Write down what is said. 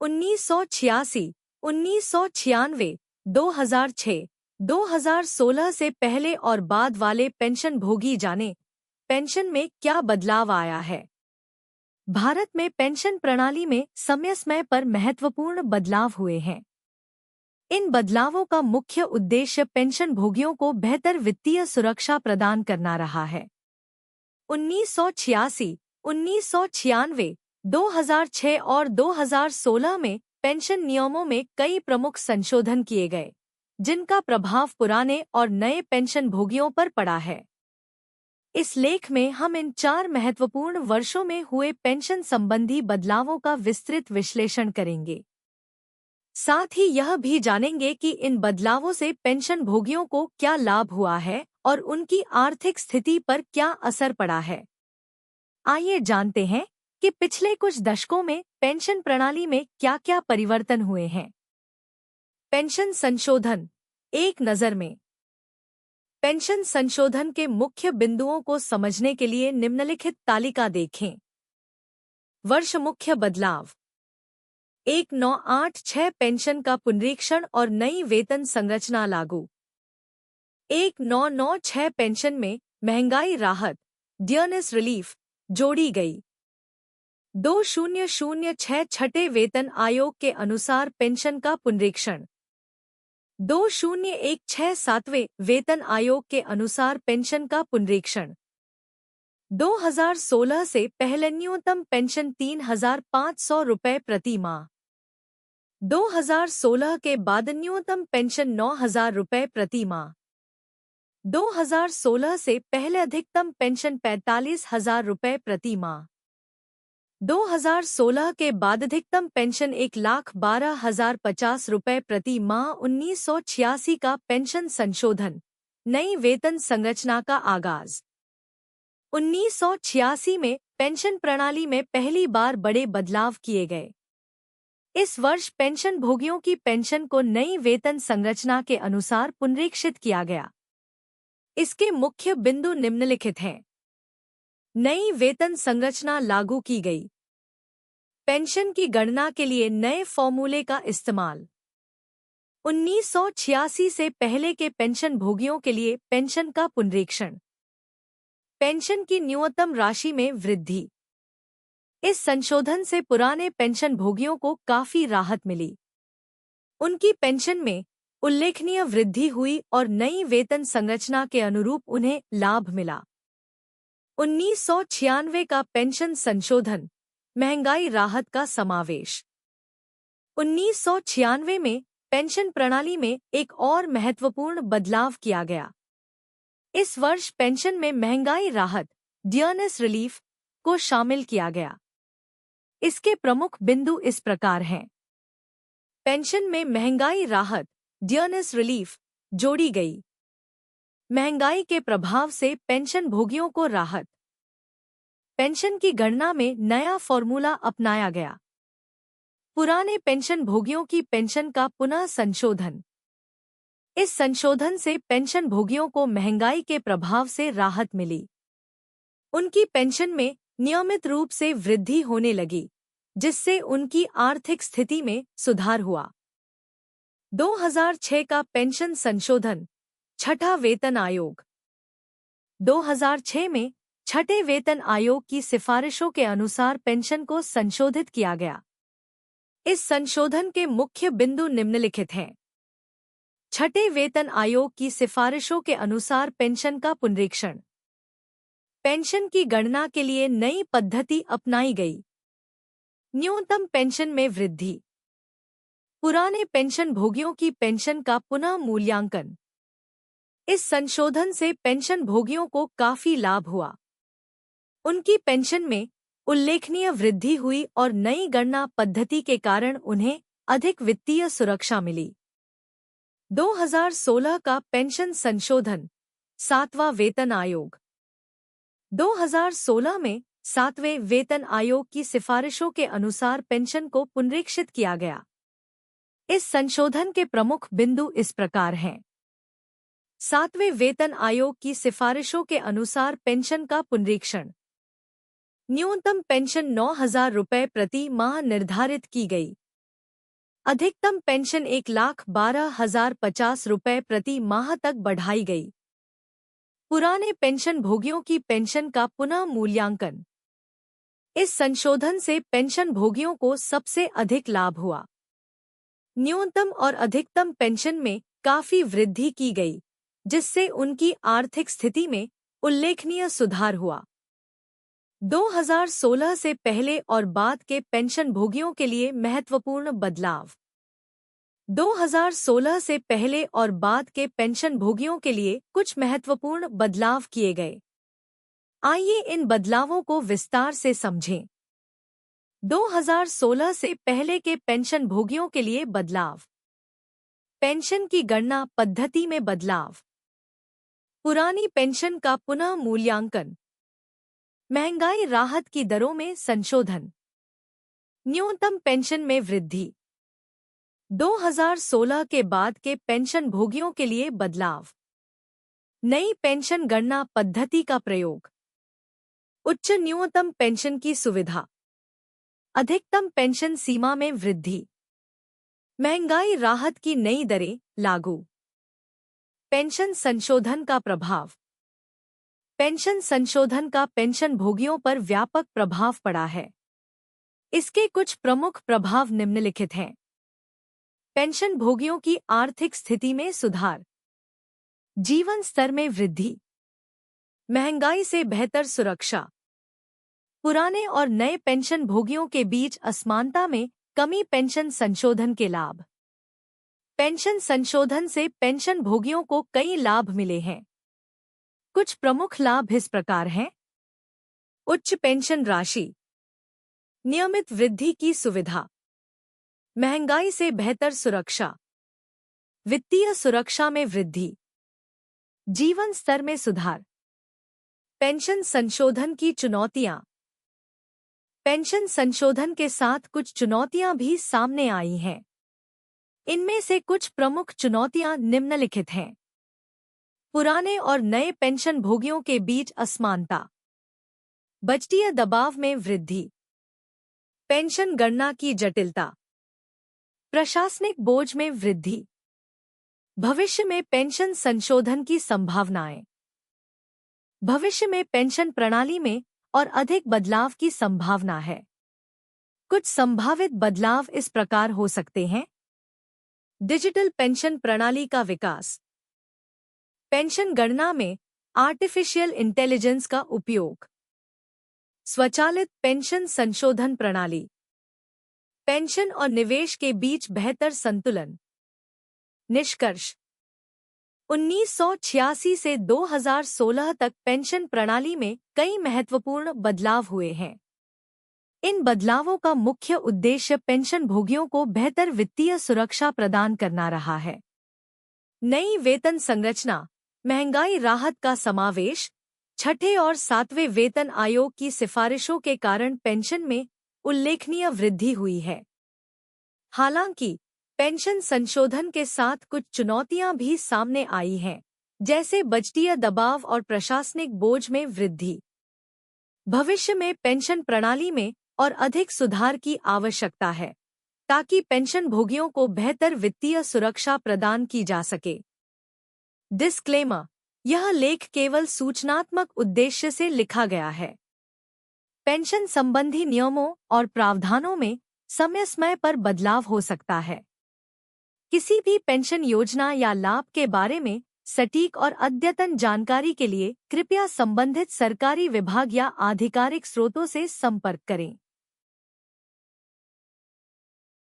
1986, 1996, 2006, 2016 से पहले और बाद वाले पेंशनभोगी जाने पेंशन में क्या बदलाव आया है। भारत में पेंशन प्रणाली में समय समय पर महत्वपूर्ण बदलाव हुए हैं। इन बदलावों का मुख्य उद्देश्य पेंशनभोगियों को बेहतर वित्तीय सुरक्षा प्रदान करना रहा है। 1986, 1996, 2006 और 2016 में पेंशन नियमों में कई प्रमुख संशोधन किए गए, जिनका प्रभाव पुराने और नए पेंशनभोगियों पर पड़ा है। इस लेख में हम इन 4 महत्वपूर्ण वर्षों में हुए पेंशन संबंधी बदलावों का विस्तृत विश्लेषण करेंगे। साथ ही यह भी जानेंगे कि इन बदलावों से पेंशनभोगियों को क्या लाभ हुआ है और उनकी आर्थिक स्थिति पर क्या असर पड़ा है। आइए जानते हैं कि पिछले कुछ दशकों में पेंशन प्रणाली में क्या-क्या परिवर्तन हुए हैं। पेंशन संशोधन एक नज़र में। पेंशन संशोधन के मुख्य बिंदुओं को समझने के लिए निम्नलिखित तालिका देखें। वर्ष मुख्य बदलाव 1986 पेंशन का पुनरीक्षण और नई वेतन संरचना लागू। 1996 पेंशन में महंगाई राहत डियरनेस रिलीफ जोड़ी गई। 2006 छठे वेतन आयोग के अनुसार पेंशन का पुनरीक्षण। 2016 सातवें वेतन आयोग के अनुसार पेंशन का पुनरीक्षण। 2016 से पहले न्यूनतम पेंशन 3,500 रुपये प्रति माह। 2016 के बाद न्यूनतम पेंशन 9,000 रुपये प्रति माह। 2016 से पहले अधिकतम पेंशन 45,000 रुपये प्रति माह। 2016 के बाद अधिकतम पेंशन 1,12,050 रुपये प्रति माह। 1986 का पेंशन संशोधन, नई वेतन संरचना का आगाज। 1986 में पेंशन प्रणाली में पहली बार बड़े बदलाव किए गए। इस वर्ष पेंशनभोगियों की पेंशन को नई वेतन संरचना के अनुसार पुनरीक्षित किया गया। इसके मुख्य बिंदु निम्नलिखित हैं। नई वेतन संरचना लागू की गई। पेंशन की गणना के लिए नए फॉर्मूले का इस्तेमाल। 1986 से पहले के पेंशनभोगियों के लिए पेंशन का पुनरीक्षण। पेंशन की न्यूनतम राशि में वृद्धि। इस संशोधन से पुराने पेंशनभोगियों को काफी राहत मिली। उनकी पेंशन में उल्लेखनीय वृद्धि हुई और नई वेतन संरचना के अनुरूप उन्हें लाभ मिला। 1996 का पेंशन संशोधन, महंगाई राहत का समावेश। 1996 में पेंशन प्रणाली में एक और महत्वपूर्ण बदलाव किया गया। इस वर्ष पेंशन में महंगाई राहत डियरनेस रिलीफ को शामिल किया गया। इसके प्रमुख बिंदु इस प्रकार हैं। पेंशन में महंगाई राहत डियरनेस रिलीफ जोड़ी गई। महंगाई के प्रभाव से पेंशनभोगियों को राहत। पेंशन की गणना में नया फॉर्मूला अपनाया गया। पुराने पेंशनभोगियों की पेंशन का पुनः संशोधन। इस संशोधन से पेंशनभोगियों को महंगाई के प्रभाव से राहत मिली। उनकी पेंशन में नियमित रूप से वृद्धि होने लगी, जिससे उनकी आर्थिक स्थिति में सुधार हुआ। 2006 का पेंशन संशोधन, छठा वेतन आयोग। 2006 में छठे वेतन आयोग की सिफारिशों के अनुसार पेंशन को संशोधित किया गया। इस संशोधन के मुख्य बिंदु निम्नलिखित हैं। छठे वेतन आयोग की सिफारिशों के अनुसार पेंशन का पुनरीक्षण। पेंशन की गणना के लिए नई पद्धति अपनाई गई। न्यूनतम पेंशन में वृद्धि। पुराने पेंशनभोगियों की पेंशन का पुनः मूल्यांकन। इस संशोधन से पेंशनभोगियों को काफी लाभ हुआ। उनकी पेंशन में उल्लेखनीय वृद्धि हुई और नई गणना पद्धति के कारण उन्हें अधिक वित्तीय सुरक्षा मिली। 2016 का पेंशन संशोधन, सातवां वेतन आयोग। 2016 में सातवें वेतन आयोग की सिफारिशों के अनुसार पेंशन को पुनरीक्षित किया गया। इस संशोधन के प्रमुख बिंदु इस प्रकार हैं। सातवें वेतन आयोग की सिफारिशों के अनुसार पेंशन का पुनरीक्षण। न्यूनतम पेंशन 9,000 रुपये प्रति माह निर्धारित की गई। अधिकतम पेंशन 1,12,050 रुपये प्रति माह तक बढ़ाई गई। पुराने पेंशन भोगियों की पेंशन का पुनः मूल्यांकन। इस संशोधन से पेंशन भोगियों को सबसे अधिक लाभ हुआ। न्यूनतम और अधिकतम पेंशन में काफी वृद्धि की गई, जिससे उनकी आर्थिक स्थिति में उल्लेखनीय सुधार हुआ। 2016 से पहले और बाद के पेंशन भोगियों के लिए महत्वपूर्ण बदलाव। 2016 से पहले और बाद के पेंशन भोगियों के लिए कुछ महत्वपूर्ण बदलाव किए गए। आइए इन बदलावों को विस्तार से समझें। 2016 से पहले के पेंशन भोगियों के लिए बदलाव। पेंशन की गणना पद्धति में बदलाव। पुरानी पेंशन का पुनः मूल्यांकन। महंगाई राहत की दरों में संशोधन। न्यूनतम पेंशन में वृद्धि। 2016 के बाद के पेंशन भोगियों के लिए बदलाव। नई पेंशन गणना पद्धति का प्रयोग। उच्च न्यूनतम पेंशन की सुविधा। अधिकतम पेंशन सीमा में वृद्धि। महंगाई राहत की नई दरें लागू। पेंशन संशोधन का प्रभाव। पेंशन संशोधन का पेंशन भोगियों पर व्यापक प्रभाव पड़ा है। इसके कुछ प्रमुख प्रभाव निम्नलिखित हैं। पेंशन भोगियों की आर्थिक स्थिति में सुधार। जीवन स्तर में वृद्धि। महंगाई से बेहतर सुरक्षा। पुराने और नए पेंशन भोगियों के बीच असमानता में कमी। पेंशन संशोधन के लाभ। पेंशन संशोधन से पेंशन भोगियों को कई लाभ मिले हैं। कुछ प्रमुख लाभ इस प्रकार हैं। उच्च पेंशन राशि। नियमित वृद्धि की सुविधा। महंगाई से बेहतर सुरक्षा। वित्तीय सुरक्षा में वृद्धि। जीवन स्तर में सुधार। पेंशन संशोधन की चुनौतियां। पेंशन संशोधन के साथ कुछ चुनौतियां भी सामने आई हैं। इनमें से कुछ प्रमुख चुनौतियां निम्नलिखित हैं। पुराने और नए पेंशन भोगियों के बीच असमानता। बजटीय दबाव में वृद्धि। पेंशन गणना की जटिलता। प्रशासनिक बोझ में वृद्धि। भविष्य में पेंशन संशोधन की संभावनाएं। भविष्य में पेंशन प्रणाली में और अधिक बदलाव की संभावना है। कुछ संभावित बदलाव इस प्रकार हो सकते हैं। डिजिटल पेंशन प्रणाली का विकास। पेंशन गणना में आर्टिफिशियल इंटेलिजेंस का उपयोग। स्वचालित पेंशन संशोधन प्रणाली। पेंशन और निवेश के बीच बेहतर संतुलन। निष्कर्ष। 1986 से 2016 तक पेंशन प्रणाली में कई महत्वपूर्ण बदलाव हुए हैं। इन बदलावों का मुख्य उद्देश्य पेंशन भोगियों को बेहतर वित्तीय सुरक्षा प्रदान करना रहा है। नई वेतन संरचना, महंगाई राहत का समावेश, छठे और सातवें वेतन आयोग की सिफारिशों के कारण पेंशन में उल्लेखनीय वृद्धि हुई है। हालांकि पेंशन संशोधन के साथ कुछ चुनौतियां भी सामने आई हैं, जैसे बजटीय दबाव और प्रशासनिक बोझ में वृद्धि। भविष्य में पेंशन प्रणाली में और अधिक सुधार की आवश्यकता है, ताकि पेंशन भोगियों को बेहतर वित्तीय सुरक्षा प्रदान की जा सके। डिस्क्लेमर: यह लेख केवल सूचनात्मक उद्देश्य से लिखा गया है। पेंशन संबंधी नियमों और प्रावधानों में समय समय पर बदलाव हो सकता है। किसी भी पेंशन योजना या लाभ के बारे में सटीक और अद्यतन जानकारी के लिए कृपया संबंधित सरकारी विभाग या आधिकारिक स्रोतों से संपर्क करें।